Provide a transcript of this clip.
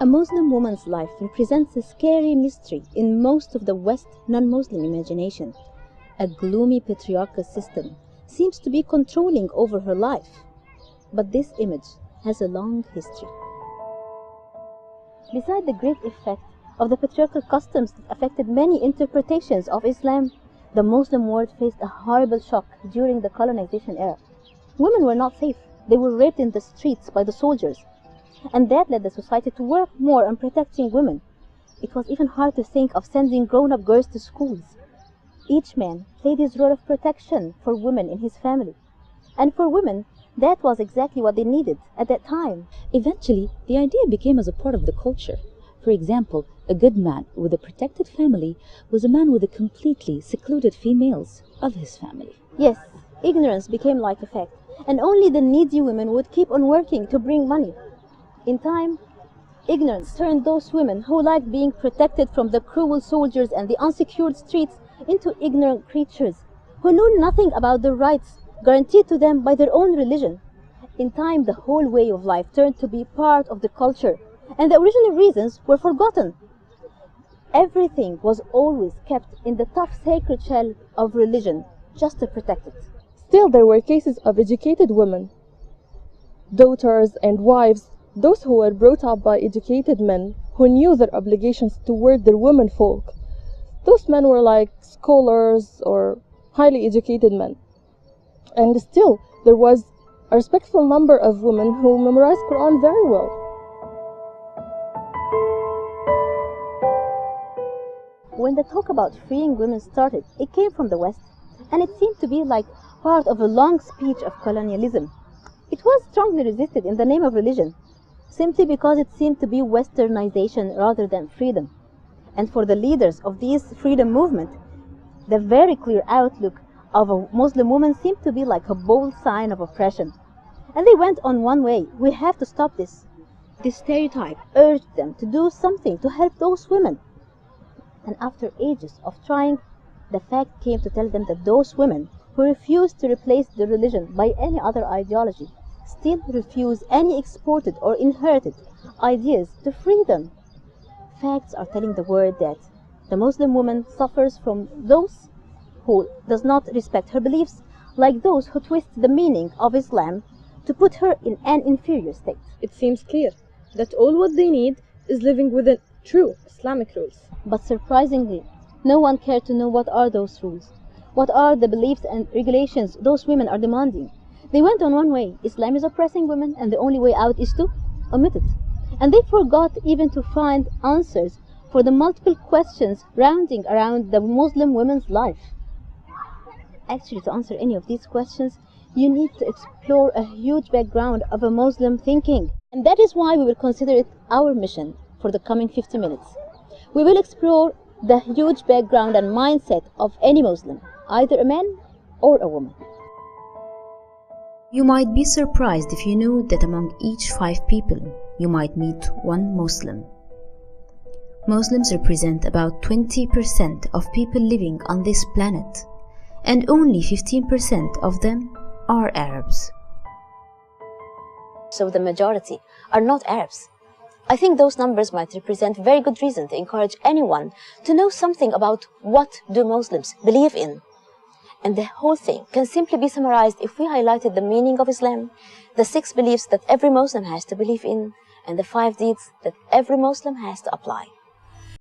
Muslim woman's life represents a scary mystery in most of the West non-Muslim imagination. A gloomy patriarchal system seems to be controlling over her life. But this image has a long history. Beside the great effect of the patriarchal customs that affected many interpretations of Islam, the Muslim world faced a horrible shock during the colonization era. Women were not safe. They were raped in the streets by the soldiers. And that led the society to work more on protecting women. It was even hard to think of sending grown-up girls to schools. Each man played his role of protection for women in his family. And for women, that was exactly what they needed at that time. Eventually, the idea became as a part of the culture. For example, a good man with a protected family was a man with a completely secluded females of his family. Yes, ignorance became like a fact, and only the needy women would keep on working to bring money. In time, ignorance turned those women who liked being protected from the cruel soldiers and the unsecured streets into ignorant creatures who knew nothing about the rights guaranteed to them by their own religion. In time, the whole way of life turned to be part of the culture, and the original reasons were forgotten. Everything was always kept in the tough sacred shell of religion, just to protect it. Still, there were cases of educated women, daughters and wives, those who were brought up by educated men who knew their obligations toward their women folk. Those men were like scholars or highly educated men. And still, there was a respectful number of women who memorized Quran very well. When the talk about freeing women started, it came from the West, and it seemed to be like part of a long speech of colonialism. It was strongly resisted in the name of religion, simply because it seemed to be westernization rather than freedom. And for the leaders of this freedom movement, the very clear outlook of a Muslim woman seemed to be like a bold sign of oppression. And they went on one way: we have to stop this. This stereotype urged them to do something to help those women. And after ages of trying, the fact came to tell them that those women who refused to replace the religion by any other ideology still refuse any exported or inherited ideas to free them. Facts are telling the world that the Muslim woman suffers from those who does not respect her beliefs, like those who twist the meaning of Islam to put her in an inferior state. It seems clear that all what they need is living within true Islamic rules. But surprisingly, no one cared to know what are those rules. What are the beliefs and regulations those women are demanding? They went on one way: Islam is oppressing women, and the only way out is to omit it. And they forgot even to find answers for the multiple questions rounding around the Muslim woman's life. Actually, to answer any of these questions, you need to explore a huge background of a Muslim thinking. And that is why we will consider it our mission for the coming 50 minutes. We will explore the huge background and mindset of any Muslim, either a man or a woman. You might be surprised if you knew that among each 5 people, you might meet one Muslim. Muslims represent about 20% of people living on this planet, and only 15% of them are Arabs. So the majority are not Arabs. I think those numbers might represent very good reason to encourage anyone to know something about what do Muslims believe in. And the whole thing can simply be summarized if we highlighted the meaning of Islam, the 6 beliefs that every Muslim has to believe in, and the 5 deeds that every Muslim has to apply.